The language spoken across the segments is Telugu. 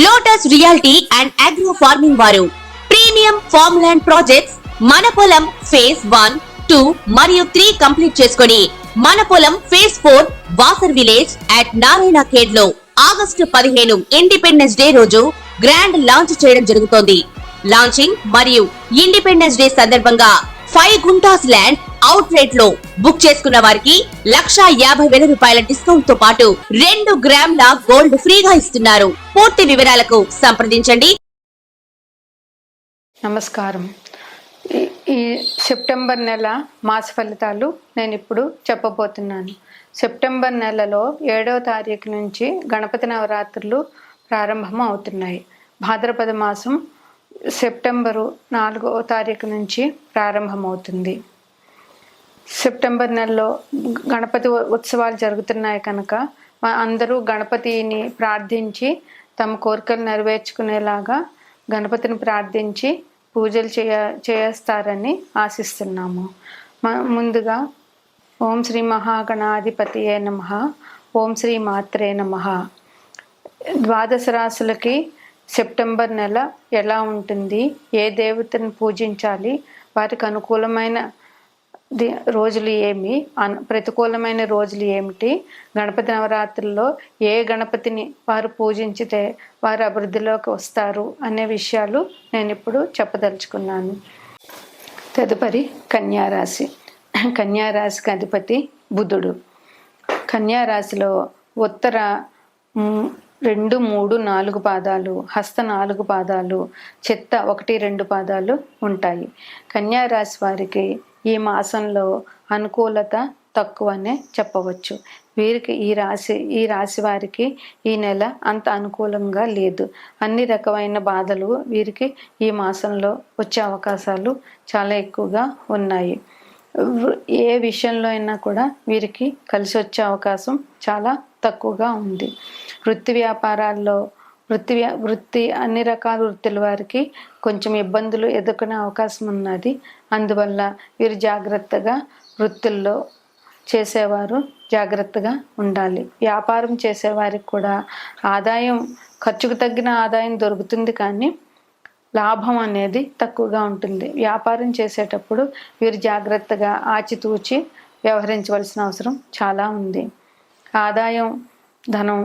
Lotus reality and agro farming వారు ప్రీమియం ఫార్మ్ ల్యాండ్ ప్రాజెక్ట్స్ మన పొలం ఫేజ్ 1, 2 మరియు 3 కంప్లీట్ చేసుకొని మన పొలం phase 4 Wasar village at Narayana Khed లో ఆగస్టు 15 ఇండిపెండెన్స్ డే రోజు గ్రాండ్ లాంచ్ చేయడం జరుగుతోంది. లాంచింగ్ మరియు ఇండిపెండెన్స్ డే సందర్భంగా 5 గుంటాస్ ల్యాండ్ అవుట్ రేట్ లో బుక్ చేసుకున్న వారికి 1,50,000 రూపాయల డిస్కౌంట్ తో పాటు 2 గ్రాముల గోల్డ్ ఫ్రీగా ఇస్తున్నారు. పూర్తి వివరాలకు సంప్రదించండి. నమస్కారం. ఈ సెప్టెంబర్ నెల మాస ఫలితాలు నేను ఇప్పుడు చెప్పబోతున్నాను. సెప్టెంబర్ నెలలో 7వ తారీఖు నుంచి గణపతి నవరాత్రులు ప్రారంభం అవుతున్నాయి. భాద్రపద మాసం సెప్టెంబరు 4వ తారీఖు నుంచి ప్రారంభమవుతుంది. సెప్టెంబర్ నెలలో గణపతి ఉత్సవాలు జరుగుతున్నాయి కనుక అందరూ గణపతిని ప్రార్థించి తమ కోరికలు నెరవేర్చుకునేలాగా గణపతిని ప్రార్థించి పూజలు చేస్తారని ఆశిస్తున్నాము. ముందుగా ఓం శ్రీ మహాగణాధిపతియే నమః, ఓం శ్రీ మాత్రే నమః. ద్వాదశ రాశులకి సెప్టెంబర్ నెల ఎలా ఉంటుంది, ఏ దేవతను పూజించాలి, వారికి అనుకూలమైన రోజులు ఏమి, ప్రతికూలమైన రోజులు ఏమిటి, గణపతి నవరాత్రుల్లో ఏ గణపతిని వారు పూజించితే వారు అభివృద్ధిలోకి వస్తారు అనే విషయాలు నేను ఇప్పుడు చెప్పదలుచుకున్నాను. తదుపరి కన్యారాశి. కన్యారాశికి అధిపతి బుధుడు. కన్యారాశిలో ఉత్తర 2, 3, 4 పాదాలు, హస్త 4 పాదాలు, చిత్త 1, 2 పాదాలు ఉంటాయి. కన్యారాశి వారికి ఈ మాసంలో అనుకూలత తక్కువనే చెప్పవచ్చు. వీరికి ఈ రాశి వారికి ఈ నెల అంత అనుకూలంగా లేదు. అన్ని రకమైన బాధలు వీరికి ఈ మాసంలో వచ్చే అవకాశాలు చాలా ఎక్కువగా ఉన్నాయి. ఏ విషయంలో అయినా కూడా వీరికి కలిసి వచ్చే అవకాశం చాలా తక్కువగా ఉంది. వృత్తి వ్యాపారాల్లో వృత్తి అన్ని రకాల వృత్తుల వారికి కొంచెం ఇబ్బందులు ఎదుర్కొనే అవకాశం ఉన్నది. అందువల్ల వీరు జాగ్రత్తగా వృత్తుల్లో చేసేవారు జాగ్రత్తగా ఉండాలి. వ్యాపారం చేసేవారికి కూడా ఆదాయం, ఖర్చుకు తగ్గిన ఆదాయం దొరుకుతుంది, కానీ లాభం అనేది తక్కువగా ఉంటుంది. వ్యాపారం చేసేటప్పుడు వీరు జాగ్రత్తగా ఆచితూచి వ్యవహరించవలసిన అవసరం చాలా ఉంది. ఆదాయం, ధనం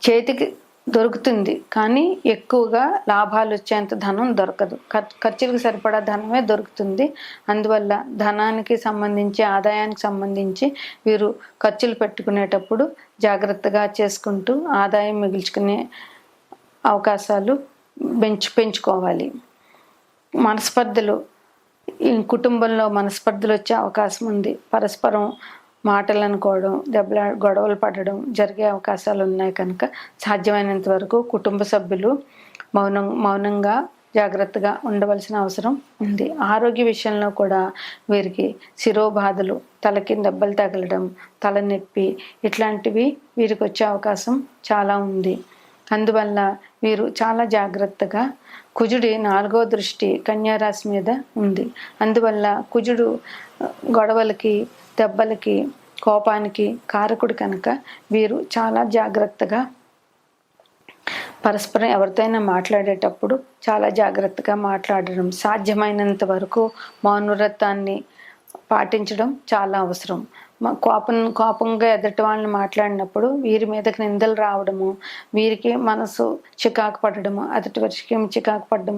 చేతికి దొరుకుతుంది, కానీ ఎక్కువగా లాభాలు వచ్చేంత ధనం దొరకదు. ఖర్చులకు సరిపడా ధనమే దొరుకుతుంది. అందువల్ల ధనానికి సంబంధించి, ఆదాయానికి సంబంధించి వీరు ఖర్చులు పెట్టుకునేటప్పుడు జాగ్రత్తగా చేసుకుంటూ ఆదాయం మిగుల్చుకునే అవకాశాలు పెంచుకోవాలి. మనస్పర్ధలు, ఈ కుటుంబంలో మనస్పర్ధలు వచ్చే అవకాశం ఉంది. పరస్పరం మాటలు అనుకోవడం, గొడవలు పడడం జరిగే అవకాశాలు ఉన్నాయి కనుక సాధ్యమైనంత వరకు కుటుంబ సభ్యులు మౌనంగా జాగ్రత్తగా ఉండవలసిన అవసరం ఉంది. ఆరోగ్య విషయంలో కూడా వీరికి శిరోబాధలు, తలకి దెబ్బలు తగలడం, తలనొప్పి ఇట్లాంటివి వీరికి వచ్చే అవకాశం చాలా ఉంది. అందువల్ల వీరు చాలా జాగ్రత్తగా, కుజుడి 4వ దృష్టి కన్యారాశి మీద ఉంది. అందువల్ల కుజుడు గొడవలకి, దెబ్బలకి, కోపానికి కారకుడు కనుక వీరు చాలా జాగ్రత్తగా పరస్పరం ఎవరితోనైనా మాట్లాడేటప్పుడు చాలా జాగ్రత్తగా మాట్లాడడం, సాధ్యమైనంత వరకు మౌనవ్రతాన్ని పాటించడం చాలా అవసరం. కోపంగా ఎదుటి వాళ్ళని మాట్లాడినప్పుడు వీరి మీదకి నిందలు రావడము, వీరికి మనసు చికాకు పడడము, ఎదుటి వారికి చికాకు పడడం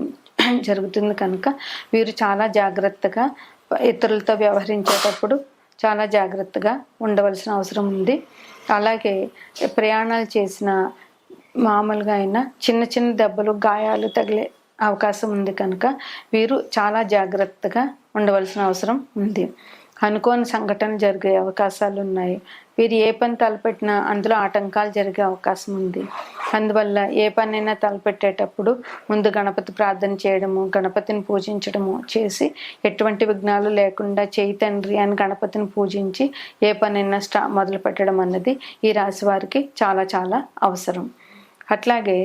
జరుగుతుంది కనుక వీరు చాలా జాగ్రత్తగా ఇతరులతో వ్యవహరించేటప్పుడు చాలా జాగ్రత్తగా ఉండవలసిన అవసరం ఉంది. అలాగే ప్రయాణాలు చేసిన మామూలుగా అయినా చిన్న చిన్న దెబ్బలు, గాయాలు తగిలే అవకాశం ఉంది కనుక వీరు చాలా జాగ్రత్తగా ఉండవలసిన అవసరం ఉంది. అనుకోని సంఘటనలు జరిగే అవకాశాలు ఉన్నాయి. వీరు ఏ పని తలపెట్టినా అందులో ఆటంకాలు జరిగే అవకాశం ఉంది. అందువల్ల ఏ పనైనా తలపెట్టేటప్పుడు ముందు గణపతి ప్రార్థన చేయడము, గణపతిని పూజించడము చేసి ఎటువంటి విఘ్నాలు లేకుండా చేయి తండ్రి అని గణపతిని పూజించి ఏ పనైనా మొదలు పెట్టడం అన్నది ఈ రాశి వారికి చాలా చాలా అవసరం. అట్లాగే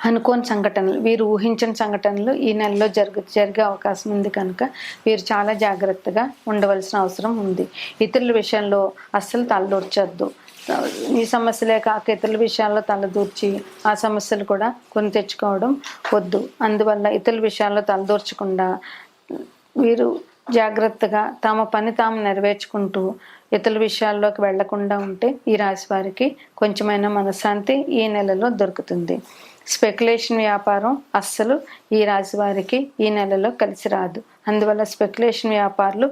అనుకోని సంఘటనలు, వీరు ఊహించిన సంఘటనలు ఈ నెలలో జరిగే అవకాశం ఉంది కనుక వీరు చాలా జాగ్రత్తగా ఉండవలసిన అవసరం ఉంది. ఇతరుల విషయంలో అస్సలు తలదూర్చొద్దు. ఈ సమస్యలే కాక ఇతరుల విషయాల్లో తలదూర్చి ఆ సమస్యలు కూడా కొని తెచ్చుకోవడం వద్దు. అందువల్ల ఇతరుల విషయాల్లో తలదూర్చకుండా వీరు జాగ్రత్తగా తమ పని తాము నెరవేర్చుకుంటూ ఇతరుల విషయాల్లోకి వెళ్లకుండా ఉంటే ఈ రాశి వారికి కొంచెమైనా మనశ్శాంతి ఈ నెలలో దొరుకుతుంది. స్పెక్యులేషన్ వ్యాపారం అస్సలు ఈ రాశి వారికి ఈ నెలలో కలిసి రాదు. అందువల్ల స్పెక్యులేషన్ వ్యాపారులు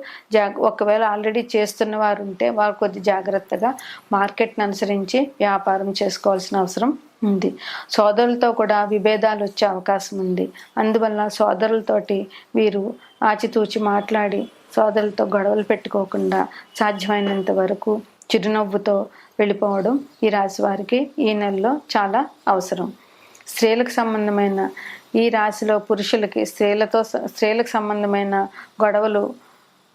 ఒకవేళ ఆల్రెడీ చేస్తున్న వారు ఉంటే వారు కొద్ది జాగ్రత్తగా మార్కెట్ని అనుసరించి వ్యాపారం చేసుకోవాల్సిన అవసరం ఉంది. సోదరులతో కూడా విభేదాలు వచ్చే అవకాశం ఉంది. అందువల్ల సోదరులతోటి వీరు ఆచితూచి మాట్లాడి సోదరులతో గొడవలు పెట్టుకోకుండా సాధ్యమైనంత వరకు చిరునవ్వుతో వెళ్ళిపోవడం ఈ రాశి వారికి ఈ నెలలో చాలా అవసరం. స్త్రీలకు సంబంధమైన ఈ రాశిలో పురుషులకి స్త్రీలకు సంబంధమైన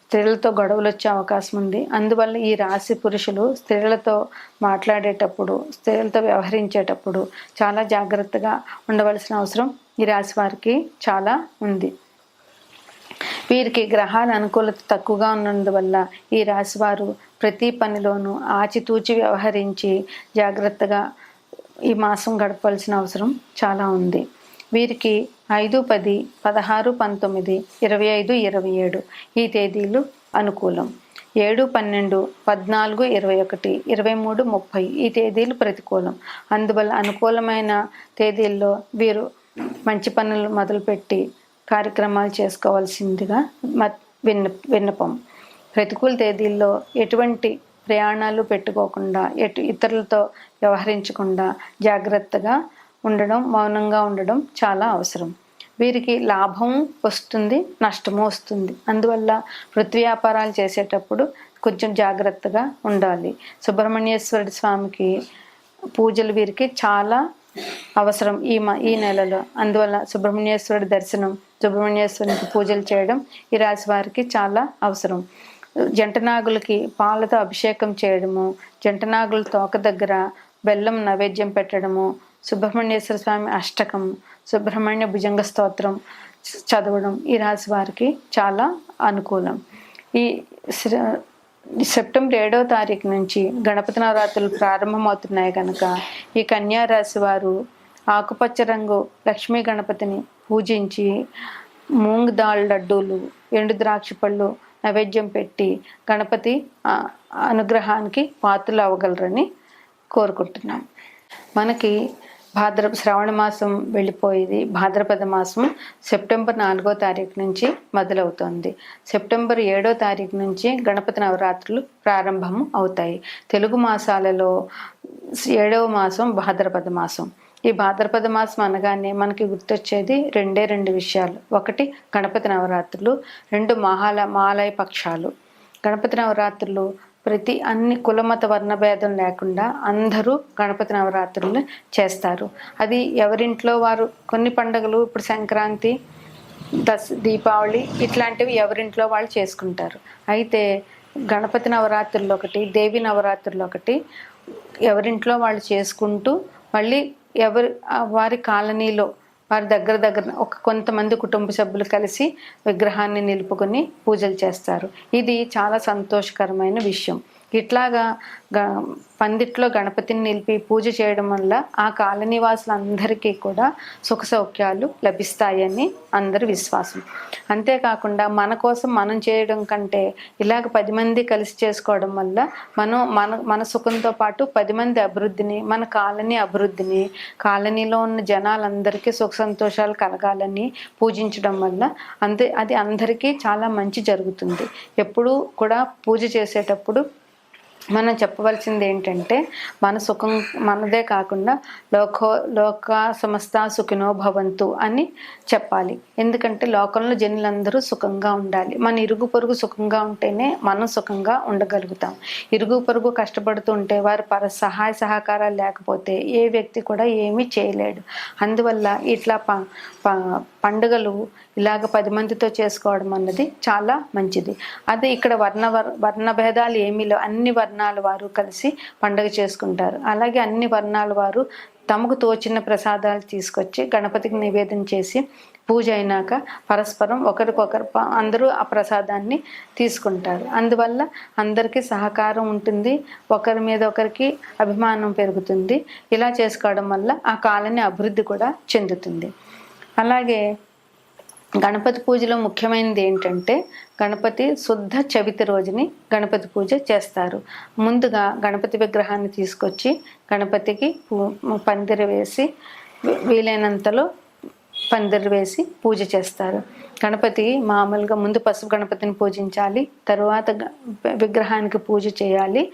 స్త్రీలతో గొడవలు వచ్చే అవకాశం ఉంది. అందువల్ల ఈ రాశి పురుషులు స్త్రీలతో మాట్లాడేటప్పుడు స్త్రీలతో వ్యవహరించేటప్పుడు చాలా జాగ్రత్తగా ఉండవలసిన అవసరం ఈ రాశి వారికి చాలా ఉంది. వీరికి గ్రహాల అనుకూలత తక్కువగా ఉన్నందువల్ల ఈ రాశి వారు ప్రతి పనిలోనూ ఆచితూచి వ్యవహరించి జాగ్రత్తగా ఈ మాసం గడపవలసిన అవసరం చాలా ఉంది. వీరికి 5, 10, 16, 19, 25, 27 ఈ తేదీలు అనుకూలం. 7, 12, 14, 21, 23, 30 ఈ తేదీలు ప్రతికూలం. అందువల్ల అనుకూలమైన తేదీల్లో వీరు మంచి పనులు మొదలుపెట్టి కార్యక్రమాలు చేసుకోవాల్సిందిగా విన్నపం. ప్రతికూల తేదీల్లో ఎటువంటి ప్రయాణాలు పెట్టుకోకుండా ఇతరులతో వ్యవహరించకుండా జాగ్రత్తగా ఉండడం, మౌనంగా ఉండడం చాలా అవసరం. వీరికి లాభం వస్తుంది, నష్టము వస్తుంది. అందువల్ల వృత్తి వ్యాపారాలు చేసేటప్పుడు కొంచెం జాగ్రత్తగా ఉండాలి. సుబ్రహ్మణ్యేశ్వరుడి స్వామికి పూజలు వీరికి చాలా అవసరం ఈ నెలలో. అందువల్ల సుబ్రహ్మణ్యేశ్వరుడి దర్శనం, సుబ్రహ్మణ్యేశ్వరునికి పూజలు చేయడం ఈ రాశి వారికి చాలా అవసరం. జంటనాగులకి పాలతో అభిషేకం చేయడము, జంటనాగుల తోక దగ్గర బెల్లం నైవేద్యం పెట్టడము, సుబ్రహ్మణ్యేశ్వర స్వామి అష్టకం, సుబ్రహ్మణ్య భుజంగ స్తోత్రం చదవడం ఈ రాశి వారికి చాలా అనుకూలం. ఈ సెప్టెంబర్ 7వ తారీఖు నుంచి గణపతి నవరాత్రులు ప్రారంభమవుతున్నాయి కనుక ఈ కన్యా రాశి వారు ఆకుపచ్చ రంగు లక్ష్మీ గణపతిని పూజించి మూంగ్ దాల్ లడ్డూలు, ఎండు ద్రాక్ష పళ్ళు నైవేద్యం పెట్టి గణపతి అనుగ్రహానికి పాత్రలు అవ్వగలరని కోరుకుంటున్నాం. మనకి శ్రావణ మాసం వెళ్ళిపోయేది. భాద్రపద మాసం సెప్టెంబర్ 4వ తారీఖు నుంచి మొదలవుతుంది. సెప్టెంబర్ 7వ తారీఖు నుంచి గణపతి నవరాత్రులు ప్రారంభం అవుతాయి. తెలుగు మాసాలలో 7వ మాసం భాద్రపద మాసం. ఈ భాద్రపద మాసం అనగానే మనకి గుర్తొచ్చేది రెండు విషయాలు. ఒకటి గణపతి నవరాత్రులు, 2 మహాలయ పక్షాలు. గణపతి నవరాత్రులు అన్ని కులమత వర్ణభేదం లేకుండా అందరూ గణపతి నవరాత్రులు చేస్తారు. అది ఎవరింట్లో వారు. కొన్ని పండుగలు ఇప్పుడు సంక్రాంతి, దీపావళి ఇట్లాంటివి ఎవరింట్లో వాళ్ళు చేసుకుంటారు. అయితే గణపతి నవరాత్రులు ఒకటి, దేవి నవరాత్రులు ఒకటి ఎవరింట్లో వాళ్ళు చేసుకుంటూ మళ్ళీ వారి కాలనీలో వారి దగ్గర కొంతమంది కుటుంబ సభ్యులు కలిసి విగ్రహాన్ని నిలుపుకొని పూజలు చేస్తారు. ఇది చాలా సంతోషకరమైన విషయం. ఇట్లాగా పందిట్లో గణపతిని నిలిపి పూజ చేయడం వల్ల ఆ కాలనీ వాసులందరికీ కూడా సుఖ సౌఖ్యాలు లభిస్తాయని అందరి విశ్వాసం. అంతేకాకుండా మన కోసం మనం చేయడం కంటే ఇలాగ 10 మంది కలిసి చేసుకోవడం వల్ల మన సుఖంతో పాటు 10 మంది అభివృద్ధిని, మన కాలనీ అభివృద్ధిని, కాలనీలో ఉన్న జనాలందరికీ సుఖ సంతోషాలు కలగాలని పూజించడం వల్ల అది అందరికీ చాలా మంచి జరుగుతుంది. ఎప్పుడూ కూడా పూజ చేసేటప్పుడు మనం చెప్పవలసింది ఏంటంటే మన సుఖం మనదే కాకుండా లోక సమస్త సుఖినో భవంతు అని చెప్పాలి. ఎందుకంటే లోకంలో జనులందరూ సుఖంగా ఉండాలి. మన ఇరుగు పొరుగు సుఖంగా ఉంటేనే మనం సుఖంగా ఉండగలుగుతాం. ఇరుగు పొరుగు కష్టపడుతూ ఉంటే వారి సహాయ సహకారాలు లేకపోతే ఏ వ్యక్తి కూడా ఏమీ చేయలేడు. అందువల్ల ఇట్లా పండుగలు ఇలాగ 10 మందితో చేసుకోవడం అన్నది చాలా మంచిది. అదే ఇక్కడ వర్ణ భేదాలు ఏమీ లేవు. అన్ని వర్ణాల వారు కలిసి పండుగ చేసుకుంటారు. అలాగే అన్ని వర్ణాల వారు తమకు తోచిన ప్రసాదాలు తీసుకొచ్చి గణపతికి నివేదన చేసి పూజ అయినాక పరస్పరం ఒకరికొకరు అందరూ ఆ ప్రసాదాన్ని తీసుకుంటారు. అందువల్ల అందరికీ సహకారం ఉంటుంది, ఒకరి మీద ఒకరికి అభిమానం పెరుగుతుంది. ఇలా చేసుకోవడం వల్ల ఆ కాలనీ అభివృద్ధి కూడా చెందుతుంది. అలాగే గణపతి పూజలో ముఖ్యమైనది ఏంటంటే గణపతి శుద్ధ చవితి రోజుని గణపతి పూజ చేస్తారు. ముందుగా గణపతి విగ్రహాన్ని తీసుకొచ్చి గణపతికి పందిరి వేసి వీలైనంతలో పందిరి వేసి పూజ చేస్తారు. గణపతి మామూలుగా ముందు పసుపు గణపతిని పూజించాలి, తరువాత విగ్రహానికి పూజ చేయాలి.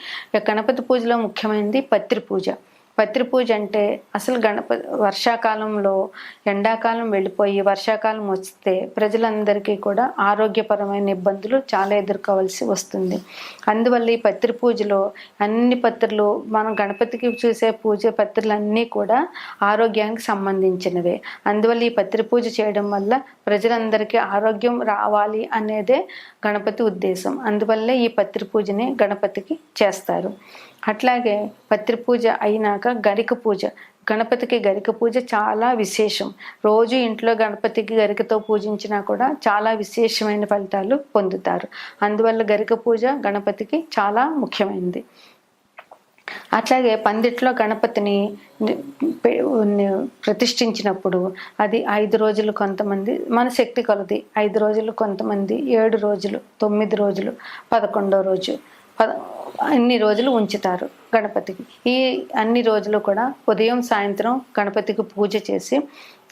గణపతి పూజలో ముఖ్యమైనది పత్రి పూజ. పత్రి పూజ అంటే అసలు వర్షాకాలంలో ఎండాకాలం వెళ్ళిపోయి వర్షాకాలం వస్తే ప్రజలందరికీ కూడా ఆరోగ్యపరమైన ఇబ్బందులు చాలా ఎదుర్కోవాల్సి వస్తుంది. అందువల్ల ఈ పత్రి పూజలో అన్ని పత్రులు మనం గణపతికి చూసే పూజ పత్రులన్నీ కూడా ఆరోగ్యానికి సంబంధించినవే. అందువల్ల ఈ పత్రి పూజ చేయడం వల్ల ప్రజలందరికీ ఆరోగ్యం రావాలి అనేదే గణపతి ఉద్దేశం. అందువల్లే ఈ పత్రి పూజని గణపతికి చేస్తారు. అట్లాగే పత్రి పూజ అయినాక గరిక పూజ. గణపతికి గరిక పూజ చాలా విశేషం. రోజు ఇంట్లో గణపతికి గరికతో పూజించినా కూడా చాలా విశేషమైన ఫలితాలు పొందుతారు. అందువల్ల గరిక పూజ గణపతికి చాలా ముఖ్యమైనది. అట్లాగే పందిట్లో గణపతిని ప్రతిష్ఠించినప్పుడు అది 5 రోజులు కొంతమంది మన శక్తి కొలది, 5 రోజులు కొంతమంది, 7 రోజులు, 9 రోజులు, 11వ రోజు అన్ని రోజులు ఉంచుతారు గణపతికి. ఈ అన్ని రోజులు కూడా ఉదయం సాయంత్రం గణపతికి పూజ చేసి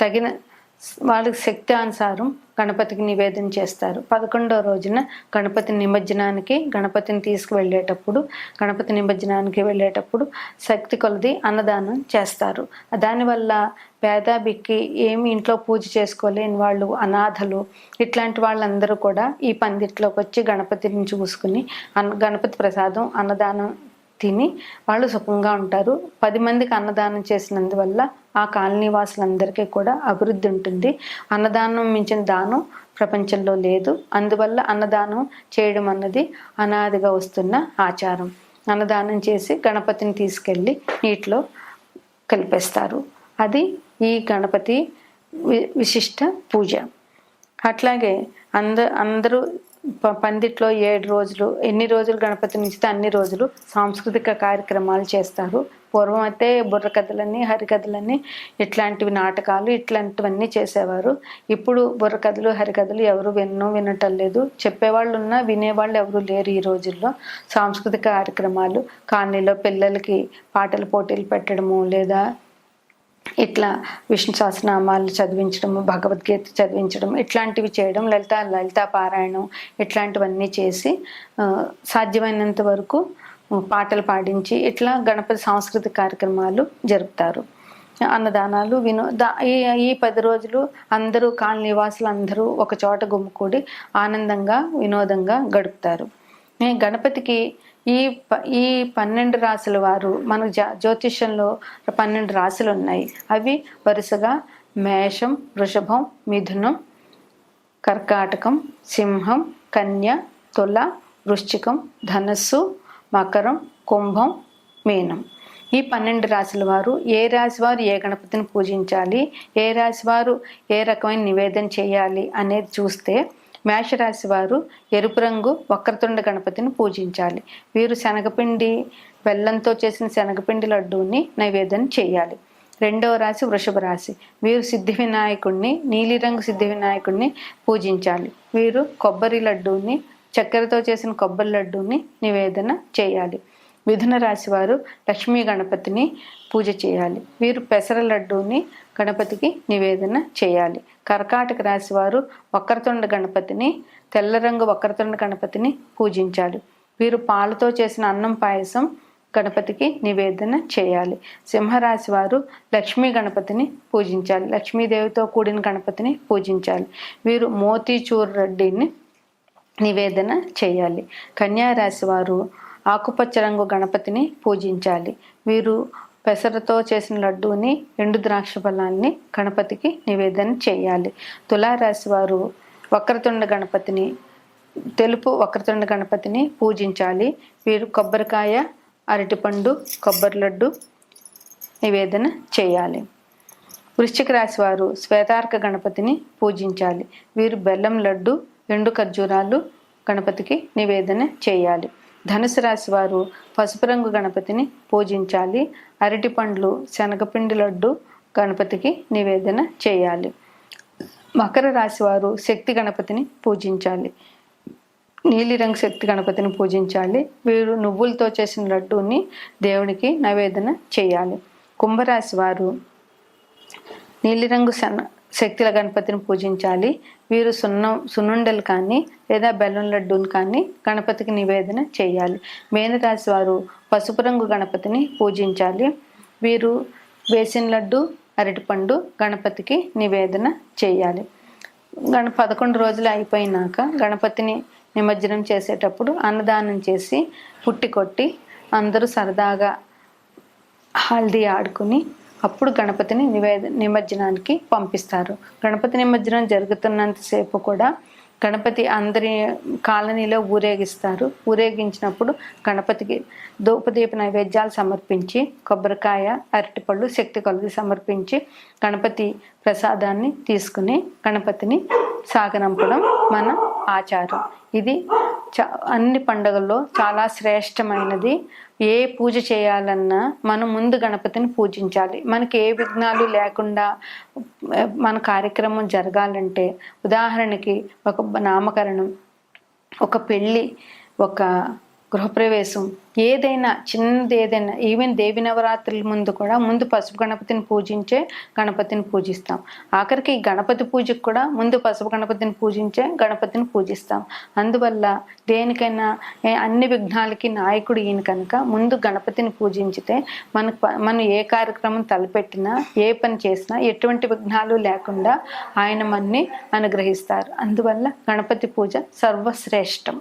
తగిన వాళ్ళకి శక్తి అనుసారం గణపతికి నివేదన చేస్తారు. 11వ రోజున గణపతి గణపతిని తీసుకువెళ్ళేటప్పుడు గణపతి నిమజ్జనానికి వెళ్ళేటప్పుడు శక్తి కొలది అన్నదానం చేస్తారు. దానివల్ల పేదాభిక్కి ఏమి ఇంట్లో పూజ చేసుకోలేని వాళ్ళు, అనాథలు, ఇట్లాంటి వాళ్ళందరూ కూడా ఈ పందిట్లోకి వచ్చి గణపతిని చూసుకుని గణపతి ప్రసాదం అన్నదానం తిని వాళ్ళు సుఖంగా ఉంటారు. 10 మందికి అన్నదానం చేసినందువల్ల ఆ కాలనీ వాసులందరికీ కూడా అభివృద్ధి ఉంటుంది. అన్నదానం మించిన దానం ప్రపంచంలో లేదు. అందువల్ల అన్నదానం చేయడం అన్నది అనాదిగా వస్తున్న ఆచారం. అన్నదానం చేసి గణపతిని తీసుకెళ్ళి నీటిలో కలిపేస్తారు. అది ఈ గణపతి విశిష్ట పూజ. అట్లాగే అందరూ పందిట్లో 7 రోజులు, ఎన్ని రోజులు గణపతిని ఉంచితే అన్ని రోజులు సాంస్కృతిక కార్యక్రమాలు చేస్తారు. పూర్వం అయితే బుర్రకథలని, హరికథలని, ఇట్లాంటివి నాటకాలు ఇట్లాంటివన్నీ చేసేవారు. ఇప్పుడు బుర్రకథలు, హరికథలు ఎవరు వినటం లేదు. చెప్పేవాళ్ళు ఉన్నా వినేవాళ్ళు ఎవరు లేరు. ఈ రోజుల్లో సాంస్కృతిక కార్యక్రమాలు కాలనీలో పిల్లలకి పాటల పోటీలు పెట్టడము, లేదా ఇట్లా విష్ణు సహస్రనామాలు చదివించడము, భగవద్గీత చదివించడం, ఇట్లాంటివి చేయడం, లలితా పారాయణం ఇట్లాంటివన్నీ చేసి సాధ్యమైనంత వరకు పాటలు పాడించి ఇట్లా గణపతి సాంస్కృతిక కార్యక్రమాలు జరుపుతారు. అన్నదానాలు ఈ 10 రోజులు అందరూ కాలనీ నివాసులు అందరూ ఒక చోట గుమ్ముకూడి ఆనందంగా వినోదంగా గడుపుతారు. గణపతికి ఈ 12 రాశుల వారు మన జ్యోతిష్యంలో 12 రాశులు ఉన్నాయి. అవి వరుసగా మేషం, వృషభం, మిథునం, కర్కాటకం, సింహం, కన్య, తుల, వృశ్చికం, ధనస్సు, మకరం, కుంభం, మీనం. ఈ 12 రాశుల వారు ఏ రాశి వారు ఏ గణపతిని పూజించాలి, ఏ రాశి వారు ఏ రకమైన నివేదన చేయాలి అనేది చూస్తే మేషరాశి వారు ఎరుపు రంగు వక్రతుండ గణపతిని పూజించాలి. వీరు శనగపిండి, బెల్లంతో చేసిన శనగపిండి లడ్డూని నైవేద్యం చేయాలి. 2వ రాశి వృషభ రాశి. వీరు సిద్ధి వినాయకుడిని, నీలిరంగు సిద్ధి వినాయకుడిని పూజించాలి. వీరు కొబ్బరి లడ్డూని, చక్కెరతో చేసిన కొబ్బరి లడ్డూని నివేదన చేయాలి. మిథున రాశి వారు లక్ష్మీ గణపతిని పూజ చేయాలి. వీరు పెసర లడ్డూని గణపతికి నివేదన చేయాలి. కర్కాటక రాశి వారు వక్రతుండ గణపతిని, తెల్ల రంగు వక్రతుండ గణపతిని పూజించాలి. వీరు పాలతో చేసిన అన్నం పాయసం గణపతికి నివేదన చేయాలి. సింహరాశి వారు లక్ష్మీ గణపతిని పూజించాలి. లక్ష్మీదేవితో కూడిన గణపతిని పూజించాలి. వీరు మోతీచూర్ రెడ్డిని నివేదన చేయాలి. కన్యా రాశి వారు ఆకుపచ్చ రంగు గణపతిని పూజించాలి. వీరు పెసరతో చేసిన లడ్డూని, ఎండు ద్రాక్ష ఫలాన్ని గణపతికి నివేదన చేయాలి. తులారాశి వారు వక్రతుండ గణపతిని, తెలుపు వక్రతుండ గణపతిని పూజించాలి. వీరు కొబ్బరికాయ, అరటిపండు, కొబ్బరి లడ్డు, నివేదన చేయాలి. వృశ్చిక రాశి వారు శ్వేతార్క గణపతిని పూజించాలి. వీరు బెల్లం లడ్డు, ఎండు ఖర్జూరాలు గణపతికి నివేదన చేయాలి. ధనుసు రాశి వారు పసుపు రంగు గణపతిని పూజించాలి. అరటి పండ్లు, శనగపిండి లడ్డు గణపతికి నివేదన చేయాలి. మకర రాశి వారు శక్తి గణపతిని పూజించాలి. నీలిరంగు శక్తి గణపతిని పూజించాలి. వీరు నువ్వులతో చేసిన లడ్డూని దేవునికి నివేదన చేయాలి. కుంభరాశి వారు నీలిరంగు శక్తుల గణపతిని పూజించాలి. వీరు సున్నుండలు కానీ లేదా బెల్లం లడ్డూని కానీ గణపతికి నివేదన చేయాలి. మీనరాశి వారు పసుపు రంగు గణపతిని పూజించాలి. వీరు బేసిన్ లడ్డు, అరటిపండు గణపతికి నివేదన చేయాలి. 11 రోజులు అయిపోయినాక గణపతిని నిమజ్జనం చేసేటప్పుడు అన్నదానం చేసి పుట్టి కొట్టి అందరూ సరదాగా హల్దీ ఆడుకుని అప్పుడు గణపతిని నిమజ్జనానికి పంపిస్తారు. గణపతి నిమజ్జనం జరుగుతున్నంతసేపు కూడా గణపతి అందరి కాలనీలో ఊరేగిస్తారు. ఊరేగించినప్పుడు గణపతికి ధూపదీప నైవేద్యాలు సమర్పించి కొబ్బరికాయ, అరటిపళ్ళు, శక్తి కొలది సమర్పించి గణపతి ప్రసాదాన్ని తీసుకుని గణపతిని సాగనంపడం మన ఆచారం. ఇది అన్ని పండుగల్లో చాలా శ్రేష్టమైనది. ఏ పూజ చేయాలన్నా మనం ముందు గణపతిని పూజించాలి. మనకి ఏ విఘ్నాలు లేకుండా మన కార్యక్రమం జరగాలంటే, ఉదాహరణకి ఒక నామకరణం, ఒక పెళ్ళి, ఒక గృహప్రవేశం, ఏదైనా చిన్నది ఏదైనా, ఈవెన్ దేవి నవరాత్రుల ముందు కూడా ముందు పసుపు గణపతిని పూజించే గణపతిని పూజిస్తాం. ఆఖరికి గణపతి పూజకు కూడా ముందు పసుపు గణపతిని పూజించే గణపతిని పూజిస్తాం. అందువల్ల దేనికైనా అన్ని విఘ్నాలకి నాయకుడు ఈయన కనుక ముందు గణపతిని పూజించితే మనం ఏ కార్యక్రమం తలపెట్టినా, ఏ పని చేసినా ఎటువంటి విఘ్నాలు లేకుండా ఆయన మనని అనుగ్రహిస్తారు. అందువల్ల గణపతి పూజ సర్వశ్రేష్టం.